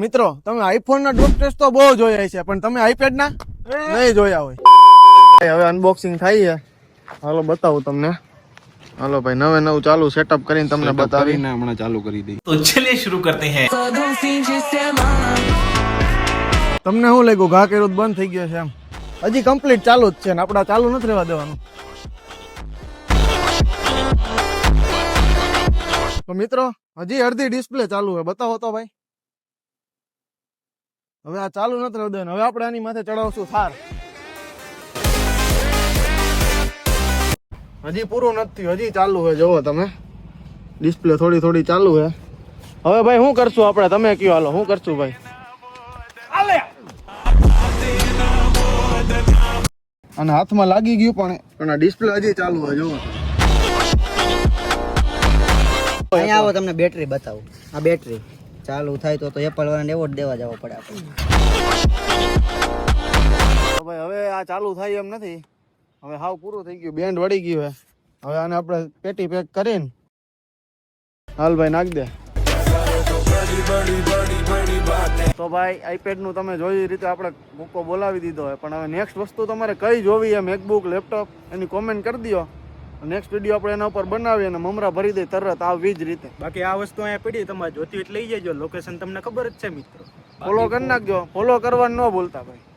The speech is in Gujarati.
મિત્રો તમે આઈફોન ના ડોપ ટેસ્ટ તો બહુ જોયા છે, પણ તમે આઈપેડ ના નહીં જોયા હોય. હવે અનબોક્સિંગ થાય છે, હાલો બતાવું તમને. હાલો ભાઈ, નવે નવું ચાલુ સેટઅપ કરીને તમને બતાવી. હમણાં ચાલુ કરી દઈ. तो चलिए शुरू करते हैं. તમને શું લાગ્યું ઘા કર્યું તો બંધ થઈ ગયો છે? એમ હજી કમ્પ્લીટ ચાલુ જ છે ને આપડા ચાલુ નથી રહેવા દેવાનું. તો મિત્રો હજી અડધી ડિસ્પ્લે ચાલુ છે, બતાવો તો ભાઈ. હવે આ ચાલુ નથી રહેવા દેવાનું. હવે આપણે આની માથે ચડાવશું થાર. હજી પૂરું નથી, હજી ચાલુ છે. જોવો તમે, ડિસ્પ્લે થોડી થોડી ચાલુ છે. હવે ભાઈ શું કરશું આપણે? તમે કયો હાલો, શું કરશું ભાઈ? અને હાથમાં લાગી ગયું પણ આ ડિસ્પ્લે હજી ચાલુ છે. જોવો અહીંયા આવો, તમને બેટરી બતાવું. આ બેટરી ચાલુ થાય તો એપલ વાળાને એવોર્ડ દેવા જવો પડે આપણે. ભાઈ હવે આ ચાલુ થાય એમ નથી. હવે હાવ પૂરું થઈ ગયું, બેન્ડ વળી ગયું છે. હવે આને આપણે પેટી પેક કરીને હાલ ભાઈ નાખ દે. તો ભાઈ આઈપેડ નું તમે જોઈ રીતે આપણે મૂકો બોલાવી દીધો હોય, પણ હવે નેક્સ્ટ વસ્તુ તમારે કઈ જોવી છે, મેકબુક, લેપટોપ, એની કોમેન્ટ કરી દો. નેક્સ્ટ વિડીયો આપણે એના ઉપર બનાવીએ અને મમરા ભરી દઈએ તરત આવી જ રીતે. બાકી આ વસ્તુ અહીંયા પડી, તમારે જોતી એટલે લઈ જજો. લોકેશન તમને ખબર જ છે મિત્રો. ફોલો કરી નાખજો, ફોલો કરવાનું ન ભૂલતા ભાઈ.